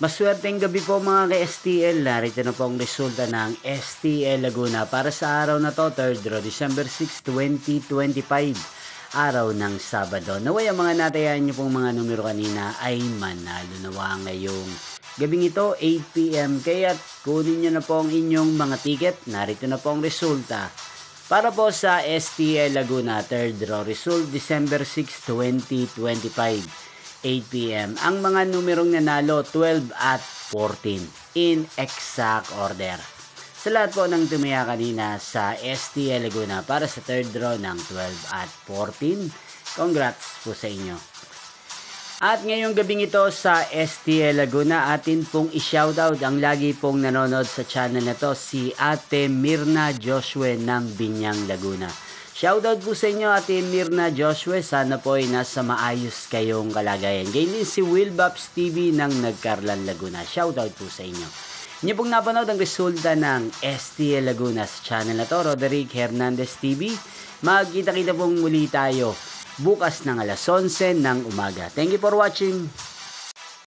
Maswerteng gabi po mga ka-STL. Narito na po ang resulta ng STL Laguna para sa araw na to, 3rd December 6, 2025. Araw ng Sabado. Naway ang mga natayan nyo pong mga numero kanina ay manalo nawa ngayong gabing ito, 8 PM. Kaya kunin nyo na po ang inyong mga ticket. Narito na po ang resulta. Para po sa STL Laguna, 3rd result, December 6, 2025. 8 PM. Ang mga numerong nanalo, 12 at 14 in exact order. Sa lahat po ng tumaya kanina sa STL Laguna para sa third draw ng 12 at 14, congrats po sa inyo. At ngayong gabing ito sa STL Laguna, atin pong i-shoutout ang lagi pong nanonood sa channel na to, si Ate Mirna Joshua ng Binyang Laguna. Shoutout po sa inyo, Ate Mirna Joshua. Sana po ay nasa maayos kayong kalagayan. Ganyan din si Wilbaps TV ng Nagcarlan Laguna. Shoutout po sa inyo. Inyo pong napanood ang resulta ng STL Laguna sa channel na to, Roderick Hernandez TV. Magkita-kita pong muli tayo bukas ng alas 11 ng umaga. Thank you for watching.